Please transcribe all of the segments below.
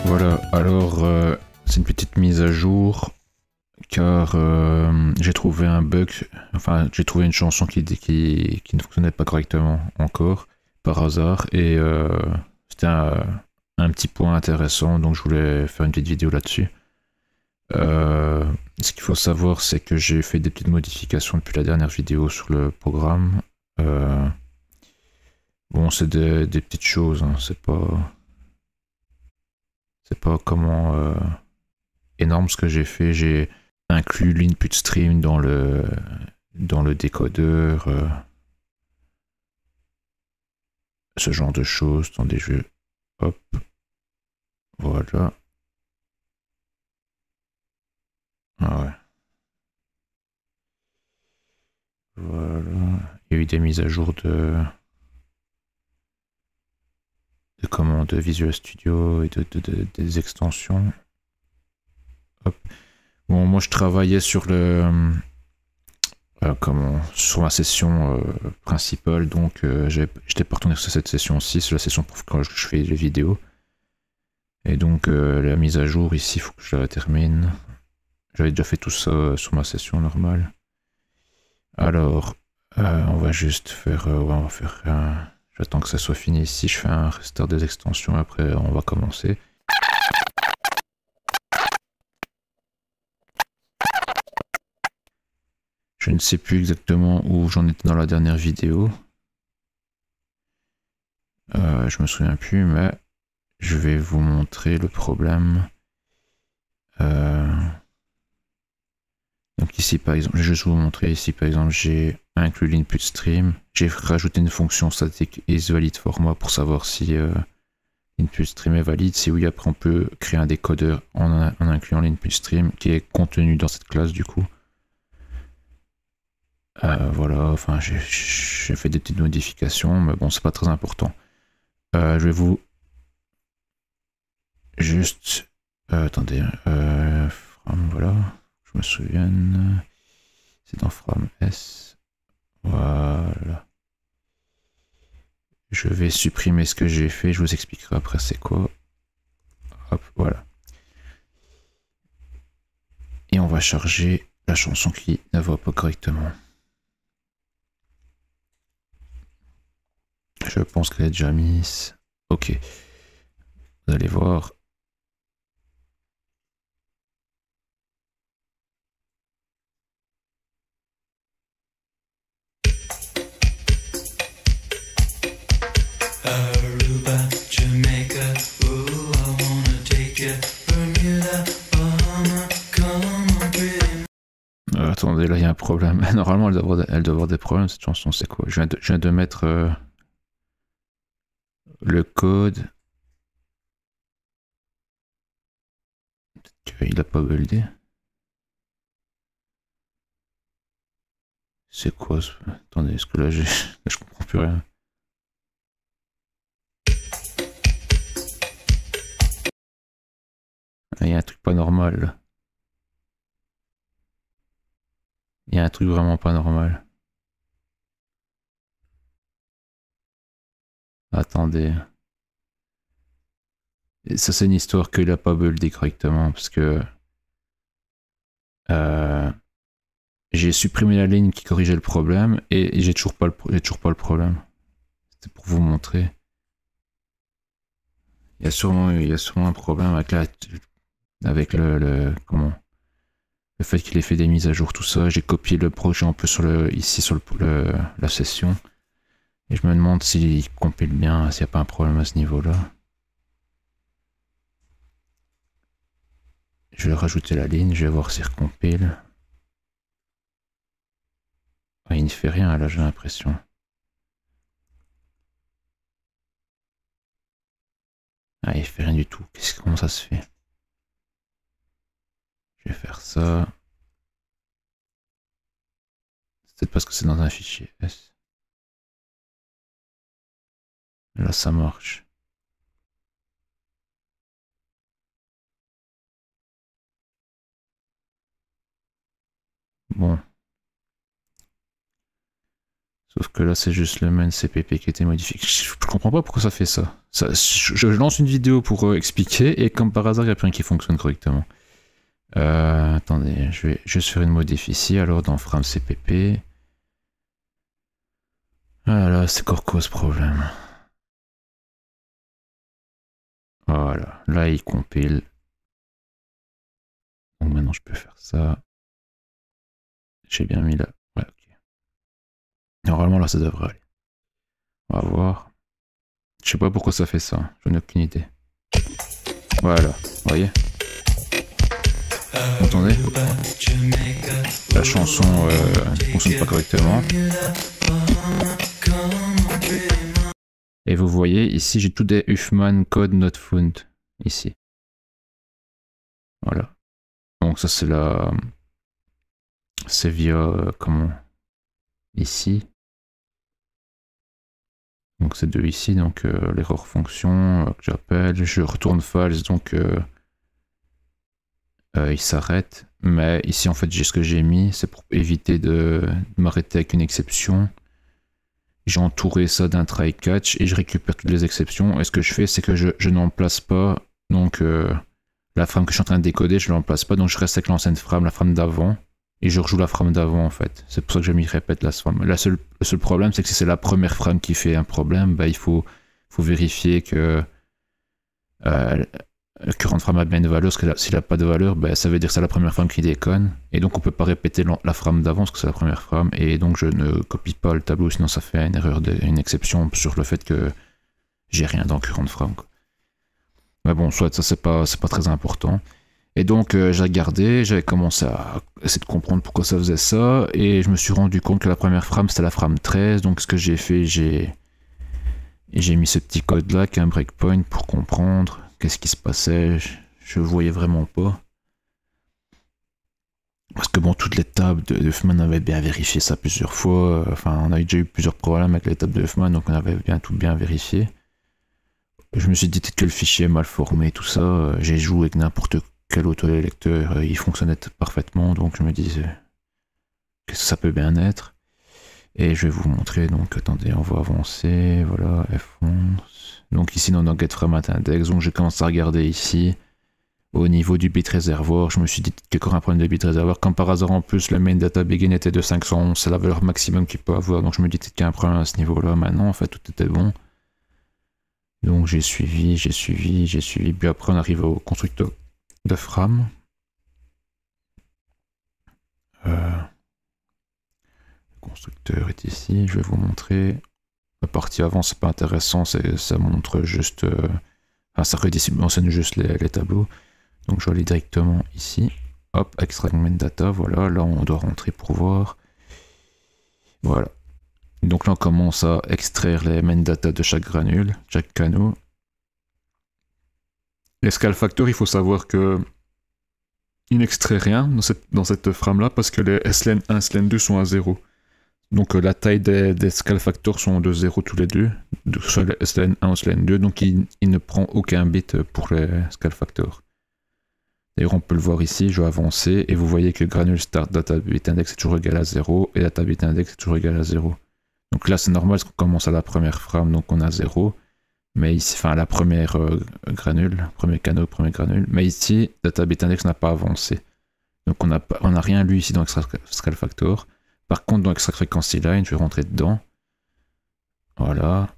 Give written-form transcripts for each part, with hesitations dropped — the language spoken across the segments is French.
Voilà, alors c'est une petite mise à jour car j'ai trouvé un bug, enfin j'ai trouvé une chanson qui ne fonctionnait pas correctement encore par hasard et c'était un petit point intéressant donc je voulais faire une petite vidéo là-dessus. Ce qu'il faut savoir c'est que j'ai fait des petites modifications depuis la dernière vidéo sur le programme. Bon c'est des petites choses, hein, c'est pas comment énorme ce que j'ai fait. J'ai inclus l'input stream dans le décodeur, ce genre de choses. Attendez, hop, voilà. Ah ouais. Voilà. Il y a eu des mises à jour de commandes Visual Studio et des extensions. Hop. Bon, moi je travaillais sur sur ma session principale, donc j'étais pas retourné sur cette session-ci, c'est la session pour quand je fais les vidéos. Et donc la mise à jour ici, il faut que je la termine. J'avais déjà fait tout ça sur ma session normale. Alors, on va juste faire, on va faire un... J'attends que ça soit fini ici, je fais un restart des extensions, après on va commencer. Je ne sais plus exactement où j'en étais dans la dernière vidéo. Je me souviens plus, mais je vais vous montrer le problème. Donc ici par exemple, je vais juste vous montrer ici par exemple, j'ai inclus l'input stream, j'ai rajouté une fonction statique isValidFormat pour savoir si l'input stream est valide. Si oui, après on peut créer un décodeur en incluant l'input stream qui est contenu dans cette classe du coup. Voilà, enfin j'ai fait des petites modifications, mais bon c'est pas très important. Je vais vous juste attendez, from, voilà, je me souviens, c'est dans from S, voilà. Je vais supprimer ce que j'ai fait, je vous expliquerai après c'est quoi. Hop, voilà. Et on va charger la chanson qui ne va pas correctement. Je pense qu'elle est déjà mise. Ok. Vous allez voir. Aruba, Jamaica, ooh, I wanna take you. Bermuda, Bahama, come on, pretty. Attendez, là il y a un problème. Normalement elle doit avoir des problèmes cette chanson, c'est quoi? Je viens de mettre le code. Peut-être qu'il n'a pas buildé. C'est quoi ce... Attendez, est-ce que là je comprends plus rien. Il y a un truc pas normal là. Il y a un truc vraiment pas normal. Attendez. Et ça c'est une histoire qu'il a pas buildé correctement parce que j'ai supprimé la ligne qui corrigeait le problème et j'ai toujours pas le problème. C'était pour vous montrer. Il y a sûrement un problème avec le fait qu'il ait fait des mises à jour, tout ça. J'ai copié le projet un peu ici sur la session. Et je me demande s'il compile bien, s'il n'y a pas un problème à ce niveau-là. Je vais rajouter la ligne, je vais voir s'il recompile. Ah, il ne fait rien là, j'ai l'impression. Ah, il fait rien du tout. Comment ça se fait? Je vais faire ça. peut-être parce que c'est dans un fichier S. Là, ça marche. Bon. Sauf que là, c'est juste le main CPP qui a été modifié. Je comprends pas pourquoi ça fait ça. Je lance une vidéo pour expliquer, et comme par hasard, il n'y a plus rien qui fonctionne correctement. Attendez, je vais juste faire une modif ici, alors dans frame CPP. Voilà, c'est encore cause problème. Voilà, là il compile. Donc maintenant je peux faire ça. J'ai bien mis là. Ouais, ok. Normalement là ça devrait aller. On va voir. Je sais pas pourquoi ça fait ça, j'en ai aucune idée. Voilà, vous voyez? Vous entendez? La chanson ne fonctionne pas correctement. Et vous voyez, ici j'ai tout des Huffman code not found. Ici. Voilà. Donc ça c'est la... C'est via... comment? Ici. Donc c'est de ici, donc l'erreur fonction que j'appelle. Je retourne false, donc il s'arrête. Mais ici en fait j'ai ce que j'ai mis, c'est pour éviter de m'arrêter avec une exception. J'ai entouré ça d'un try catch et je récupère toutes les exceptions. Et ce que je fais, c'est que je n'en place pas. Donc la frame que je suis en train de décoder, je ne l'emplace pas. Donc je reste avec l'ancienne frame, la frame d'avant. Et je rejoue la frame d'avant en fait. C'est pour ça que je m'y répète la frame. Le seul problème, c'est que si c'est la première frame qui fait un problème, bah, il faut vérifier que current frame a bien une valeur. Parce que s'il n'a pas de valeur, bah, ça veut dire que c'est la première frame qui déconne. Et donc on ne peut pas répéter la frame d'avant parce que c'est la première frame. Et donc je ne copie pas le tableau, sinon ça fait une erreur, une exception sur le fait que j'ai rien dans current frame, quoi. Mais bon, soit ça c'est pas très important. Et donc j'ai regardé, j'avais commencé à essayer de comprendre pourquoi ça faisait ça, et je me suis rendu compte que la première frame c'était la frame 13, donc ce que j'ai fait, j'ai mis ce petit code là qui est un breakpoint pour comprendre qu'est-ce qui se passait, je voyais vraiment pas. Parce que bon, toutes les tables de Huffman avaient bien vérifié ça plusieurs fois, enfin on a déjà eu plusieurs problèmes avec les tables de Huffman, donc on avait tout bien vérifié. Je me suis dit peut-être que le fichier est mal formé, tout ça, j'ai joué avec n'importe quel autolecteur, il fonctionnait parfaitement, donc je me disais que ça peut bien être. Et je vais vous montrer, donc attendez, on va avancer, voilà, F11. Donc ici dans notre getFrameAtIndex, donc j'ai commencé à regarder ici, au niveau du bit réservoir, je me suis dit qu'il y a encore un problème de bit réservoir. Comme par hasard en plus, le main data begin était de 511, c'est la valeur maximum qu'il peut avoir, donc je me dis qu'il y a un problème à ce niveau-là. Maintenant, en fait, tout était bon. Donc j'ai suivi, puis après on arrive au constructeur de frame. Le constructeur est ici, je vais vous montrer. La partie avant c'est pas intéressant, ça montre juste... enfin ça redimensionne juste les tableaux. Donc je vais aller directement ici. Hop, extract main data, voilà, là on doit rentrer pour voir. Voilà. Donc là on commence à extraire les main data de chaque granule, chaque canot. Les scale factor, il faut savoir que il n'extrait rien dans cette frame là parce que les SLN 1 et SLN 2 sont à 0. Donc la taille des scale factors sont de 0 tous les deux, soit les SLN 1 ou SLN 2, donc il ne prend aucun bit pour les scale factors. D'ailleurs on peut le voir ici, je vais avancer et vous voyez que granule start data bit index est toujours égal à 0 et data bit index est toujours égal à 0. Donc là c'est normal parce qu'on commence à la première frame, donc on a 0. Mais ici, enfin la première granule, premier canot, premier granule. Mais ici, data bit index n'a pas avancé. Donc on n'a rien lu ici dans scale factor. Par contre, dans extract frequency line, je vais rentrer dedans. Voilà.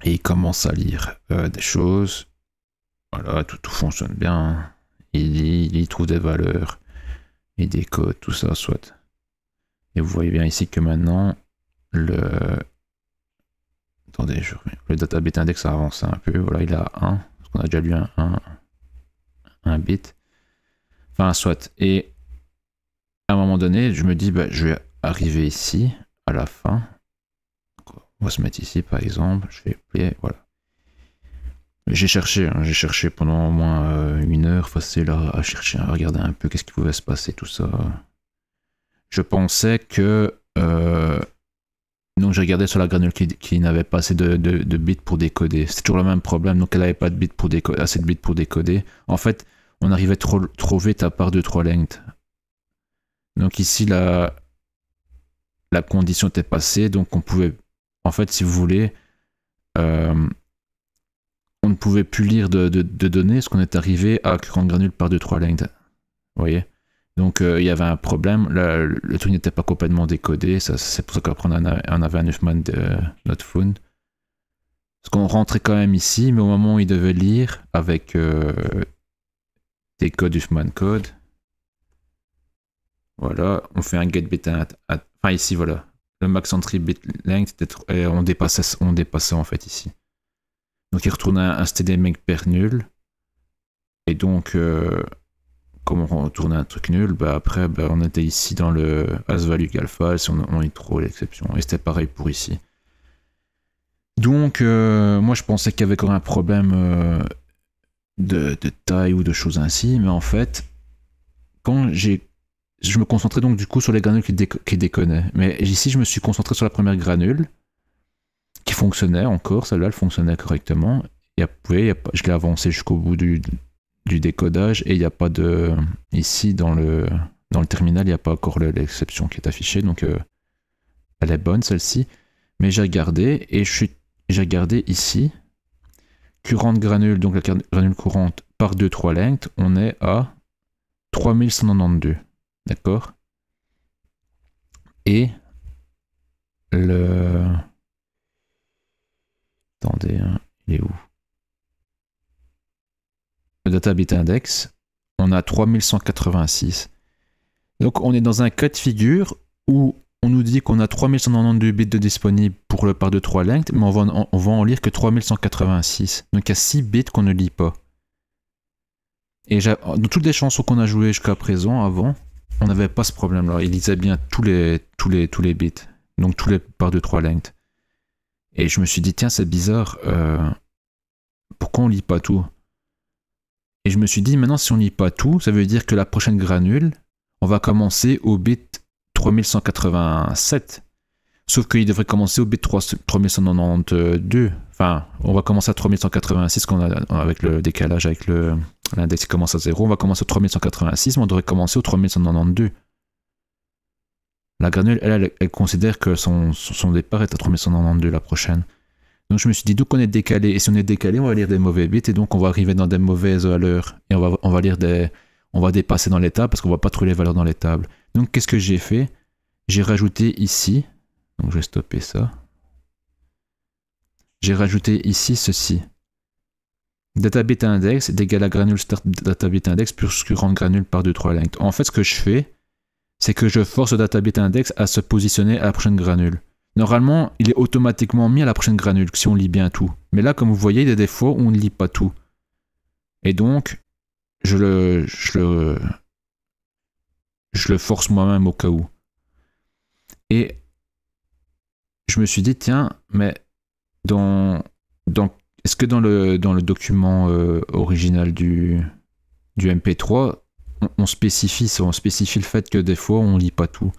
Et il commence à lire des choses. Voilà, tout fonctionne bien. Il trouve des valeurs. Il décode, tout ça, soit. Et vous voyez bien ici que maintenant, attendez, le data bit index a avancé un peu. Voilà, il a 1. Parce qu'on a déjà lu un bit. Enfin, soit. Et à un moment donné, je me dis, bah, je vais arriver ici, à la fin. On va se mettre ici, par exemple. Je vais plier, voilà. J'ai cherché pendant au moins 1 heure facile à chercher, à regarder un peu qu'est-ce qui pouvait se passer, tout ça. je pensais que... donc j'ai regardé sur la granule qui n'avait pas assez de bits pour décoder. C'est toujours le même problème, donc elle n'avait pas de bits pour assez de bits pour décoder. En fait, on arrivait trop vite à part 2-3 lengths. Donc ici, la condition était passée, donc on pouvait... En fait, si vous voulez, on ne pouvait plus lire de données, parce qu'on est arrivé à grande granule par 2-3 lengths. Vous voyez? Donc il y avait un problème, le truc n'était pas complètement décodé, c'est pour ça qu'après on avait un Huffman not found. Parce qu'on rentrait quand même ici, mais au moment où il devait lire avec des codes Huffman code, voilà, on fait un get bit enfin ici voilà, le max entry bit length, on dépassait en fait ici. Donc il retourne un std make per nul, et donc comme on retournait un truc nul, bah après on était ici dans le as value égale false, on y trouve l'exception, et c'était pareil pour ici. Donc moi je pensais qu'il y avait quand même un problème de taille ou de choses ainsi, mais en fait quand je me concentrais donc du coup sur les granules qui déconnaient, mais ici je me suis concentré sur la première granule qui fonctionnait encore, celle-là elle fonctionnait correctement, et après je l'ai avancé jusqu'au bout du décodage, et il n'y a pas de... Ici, dans le terminal, il n'y a pas encore l'exception qui est affichée, donc elle est bonne, celle-ci. Mais j'ai regardé, et j'ai regardé ici, current granule, donc la granule courante par 2-3 lengths, on est à 3192, d'accord? Et le... Attendez, hein, il est où? Le data bit index, on a 3186. Donc on est dans un cas de figure où on nous dit qu'on a 3192 bits de disponibles pour le par de 3 lengths, mais on va en lire que 3186. Donc il y a 6 bits qu'on ne lit pas. Et dans toutes les chansons qu'on a jouées jusqu'à présent, avant, on n'avait pas ce problème-là. Il lisait bien tous les bits. Donc tous les par de 3 lengths. Et je me suis dit, tiens, c'est bizarre. Pourquoi on lit pas tout? Et je me suis dit, maintenant, si on lit pas tout, ça veut dire que la prochaine granule, on va commencer au bit 3187. Sauf qu'il devrait commencer au bit 3192. Enfin, on va commencer à 3186 avec le décalage, avec l'index qui commence à 0. On va commencer au 3186, mais on devrait commencer au 3192. La granule, elle considère que son départ est à 3192 la prochaine. Donc je me suis dit, d'où qu'on est décalé, et si on est décalé, on va lire des mauvais bits, et donc on va arriver dans des mauvaises valeurs, et on va dépasser dans les tables, parce qu'on va pas trouver les valeurs dans les tables. Donc qu'est-ce que j'ai fait? J'ai rajouté ici, donc je vais stopper ça, j'ai rajouté ici ceci. Databit index est égal à granule start databit index plus current granule par 2-3 lengths. En fait, ce que je fais, c'est que je force le databit index à se positionner à la prochaine granule. Normalement, il est automatiquement mis à la prochaine granule si on lit bien tout. Mais là, comme vous voyez, il y a des fois où on ne lit pas tout. Et donc, je le force moi-même au cas où. Et je me suis dit, tiens, mais est-ce que dans le document original du MP3, on spécifie le fait que des fois, on ne lit pas tout.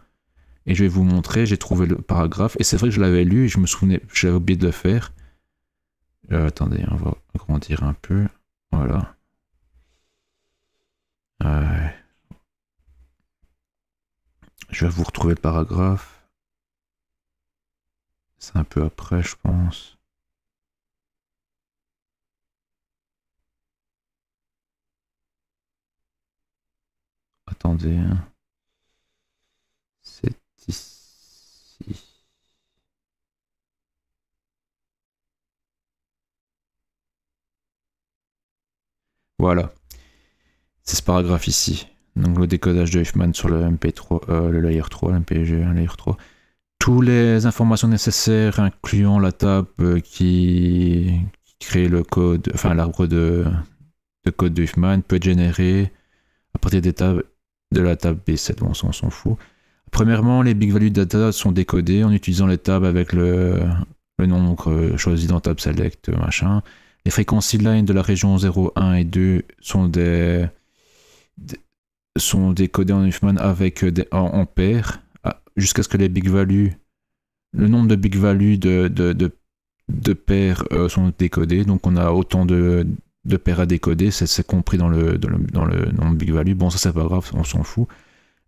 Et je vais vous montrer, j'ai trouvé le paragraphe, et c'est vrai que je l'avais lu, et je me souvenais, j'avais oublié de le faire. Attendez, on va agrandir un peu, voilà. Je vais vous retrouver le paragraphe. C'est un peu après, je pense. Attendez, hein. C'est ici. Voilà. C'est ce paragraphe ici. Donc le décodage de Huffman sur le MP3, le layer 3, le MPG1 layer 3. Toutes les informations nécessaires, incluant la table qui crée le code, enfin l'arbre de code de Huffman, peut être généré à partir des tables de la table B7. Bon, ça on s'en fout. Premièrement, les big value data sont décodées en utilisant les tables avec le nombre choisi dans table select, machin. Les fréquences line de la région 0, 1 et 2 sont décodées en Huffman avec en paires, jusqu'à ce que les big values, le nombre de big values de paires sont décodés. Donc on a autant de paires à décoder, c'est compris dans le nombre big value. Bon, ça c'est pas grave, on s'en fout.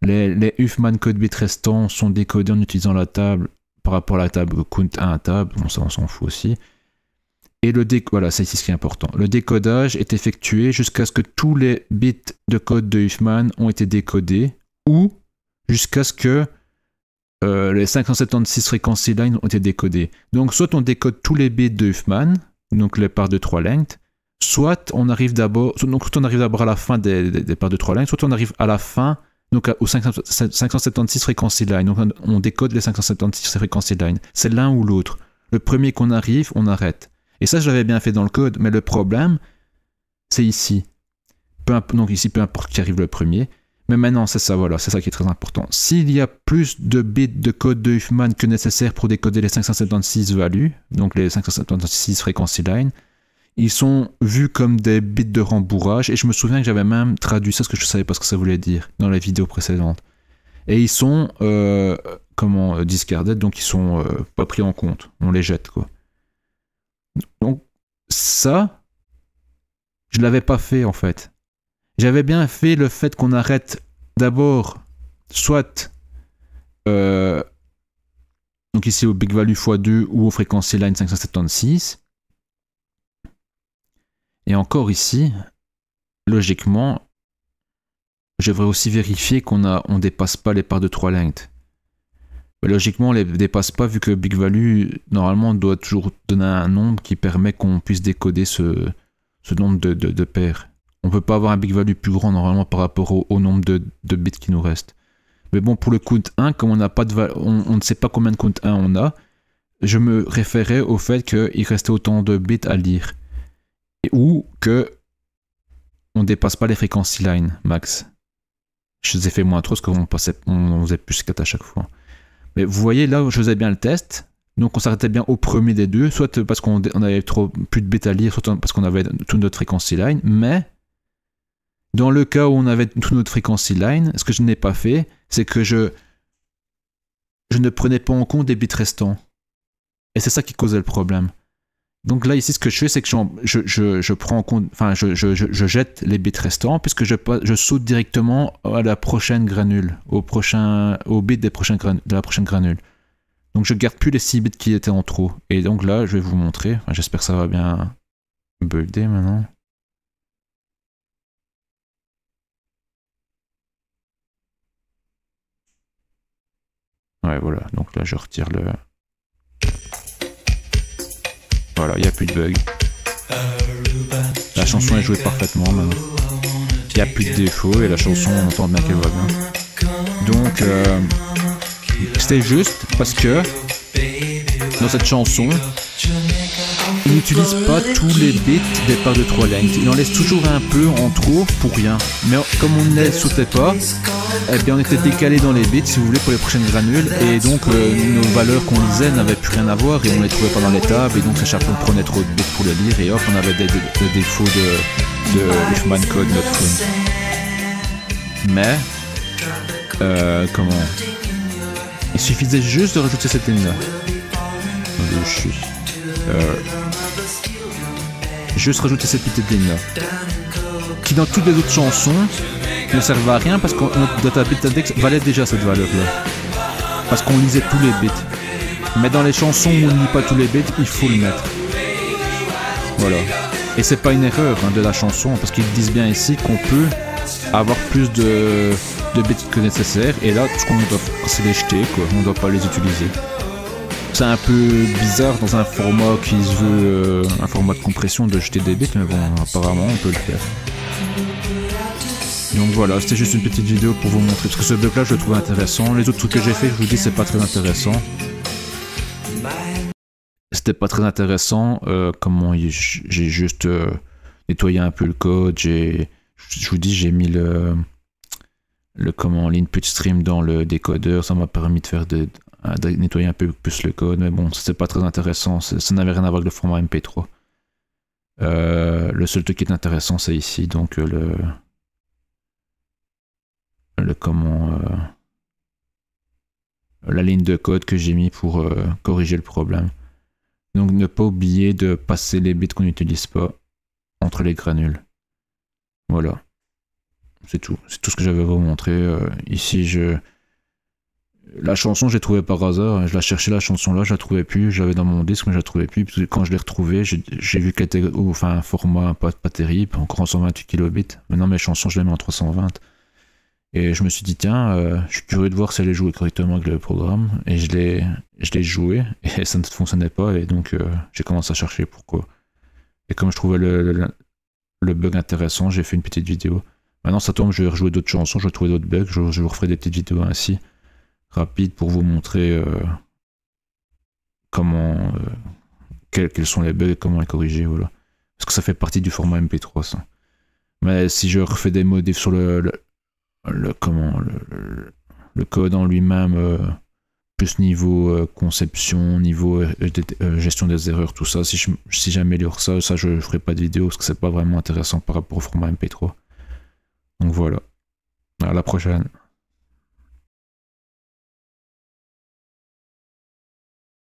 Les Huffman code bits restants sont décodés en utilisant la table par rapport à la table count 1 à table, bon ça on s'en fout aussi. Et voilà, c'est ici ce qui est important. Le décodage est effectué jusqu'à ce que tous les bits de code de Huffman ont été décodés ou jusqu'à ce que les 576 frequency lines ont été décodés. Donc soit on décode tous les bits de Huffman, donc les parts de 3 lengths, soit on arrive d'abord à la fin des parts de 3 lengths, soit on arrive à la fin, donc aux 576 frequency lines. Donc on décode les 576 frequency lines. C'est l'un ou l'autre. Le premier qu'on arrive, on arrête. Et ça, je l'avais bien fait dans le code, mais le problème, c'est ici. Donc ici, peu importe qui arrive le premier. Mais maintenant, c'est ça, voilà, c'est ça qui est très important. S'il y a plus de bits de code de Huffman que nécessaire pour décoder les 576 values, donc les 576 frequency lines, ils sont vus comme des bits de rembourrage, et je me souviens que j'avais même traduit ça, parce que je ne savais pas ce que ça voulait dire, dans les vidéos précédentes. Et ils sont, discarded, donc ils sont pas pris en compte, on les jette, quoi. Donc, ça, je l'avais pas fait, en fait. J'avais bien fait le fait qu'on arrête d'abord, soit, donc ici au big value x2 ou au frequency line 576, et encore ici, logiquement, je devrais aussi vérifier on dépasse pas les parts de 3 lengths. Mais logiquement, on les dépasse pas vu que big value, normalement, doit toujours donner un nombre qui permet qu'on puisse décoder ce nombre de paires. On peut pas avoir un big value plus grand normalement par rapport au nombre de bits qui nous restent. Mais bon, pour le count 1, comme on n'a pas on ne sait pas combien de count 1 on a, je me référais au fait qu'il restait autant de bits à lire. Ou que on dépasse pas les frequency lines max. Je les ai fait moins trop parce qu'on faisait plus 4 à chaque fois. Mais vous voyez là où je faisais bien le test, donc on s'arrêtait bien au premier des deux, soit parce qu'on avait plus de bits à lire, soit parce qu'on avait toute notre frequency line, mais dans le cas où on avait toute notre frequency line, ce que je n'ai pas fait, c'est que je ne prenais pas en compte des bits restants. Et c'est ça qui causait le problème. Donc là, ici, ce que je fais, c'est que je prends en compte, enfin, je jette les bits restants, puisque je saute directement à la prochaine granule, au bit de la prochaine granule. Donc je garde plus les 6 bits qui étaient en trop. Et donc là, je vais vous montrer. Enfin, j'espère que ça va bien builder maintenant. Ouais, voilà. Donc là, je retire le... Voilà, il n'y a plus de bug. La chanson est jouée parfaitement maintenant. Il n'y a plus de défauts et la chanson, on entend bien qu'elle va bien. Donc, c'était juste parce que dans cette chanson, il n'utilise pas tous les bits des parts de 3 lengths. Il en laisse toujours un peu en trop pour rien. Mais comme on ne les sautait pas, eh bien on était décalé dans les bits, si vous voulez, pour les prochaines granules. Et donc nos valeurs qu'on lisait n'avaient plus rien à voir et on les trouvait pas dans les tables. Et donc à chaque fois on prenait trop de bits pour les lire et hop, on avait des défauts de Huffman code not found. Mais il suffisait juste de rajouter cette ligne là. Juste rajouter cette petite ligne là, qui dans toutes les autres chansons ne servait à rien parce que notre data bit index valait déjà cette valeur là, parce qu'on lisait tous les bits. Mais dans les chansons où on ne lit pas tous les bits, il faut le mettre. Voilà. Et c'est pas une erreur de la chanson, parce qu'ils disent bien ici qu'on peut avoir plus de bits que nécessaire, et là, ce qu'on doit faire, c'est les jeter, quoi. On ne doit pas les utiliser. C'est un peu bizarre dans un format qui se veut un format de compression de jeter des bits, mais bon, apparemment, on peut le faire. Donc voilà, c'était juste une petite vidéo pour vous montrer, parce que ce bug là je le trouve intéressant. Les autres trucs que j'ai fait, je vous dis, c'est pas très intéressant. C'était pas très intéressant, comment j'ai juste nettoyé un peu le code, je vous dis, j'ai mis l'input stream dans le décodeur, ça m'a permis de faire de nettoyer un peu plus le code, mais bon, c'était pas très intéressant, ça n'avait rien à voir avec le format MP3. Le seul truc qui est intéressant, c'est ici, donc la ligne de code que j'ai mis pour corriger le problème. Donc ne pas oublier de passer les bits qu'on n'utilise pas entre les granules. Voilà. C'est tout ce que j'avais à vous montrer. Ici, la chanson, j'ai trouvé par hasard. Je la cherchais, la chanson là, je la trouvais plus. Je l'avais dans mon disque, mais je la trouvais plus. Puis quand je l'ai retrouvée, j'ai vu qu'elle était un format pas terrible, encore en 128 kilobits. Maintenant, mes chansons, je les mets en 320. Et je me suis dit, tiens, je suis curieux de voir si elle est jouée correctement avec le programme. Et je l'ai joué, et ça ne fonctionnait pas. Et donc, j'ai commencé à chercher pourquoi. Et comme je trouvais le bug intéressant, j'ai fait une petite vidéo. Maintenant, ça tombe, je vais rejouer d'autres chansons, je vais trouver d'autres bugs, je vous referai des petites vidéos ainsi, rapides, pour vous montrer comment, quels sont les bugs et comment les corriger, voilà. Parce que ça fait partie du format MP3, ça. Mais si je refais des modifs sur le code en lui-même, plus niveau conception, niveau gestion des erreurs, tout ça, si j'améliore ça, je ferai pas de vidéo parce que c'est pas vraiment intéressant par rapport au format MP3. Donc voilà, à la prochaine.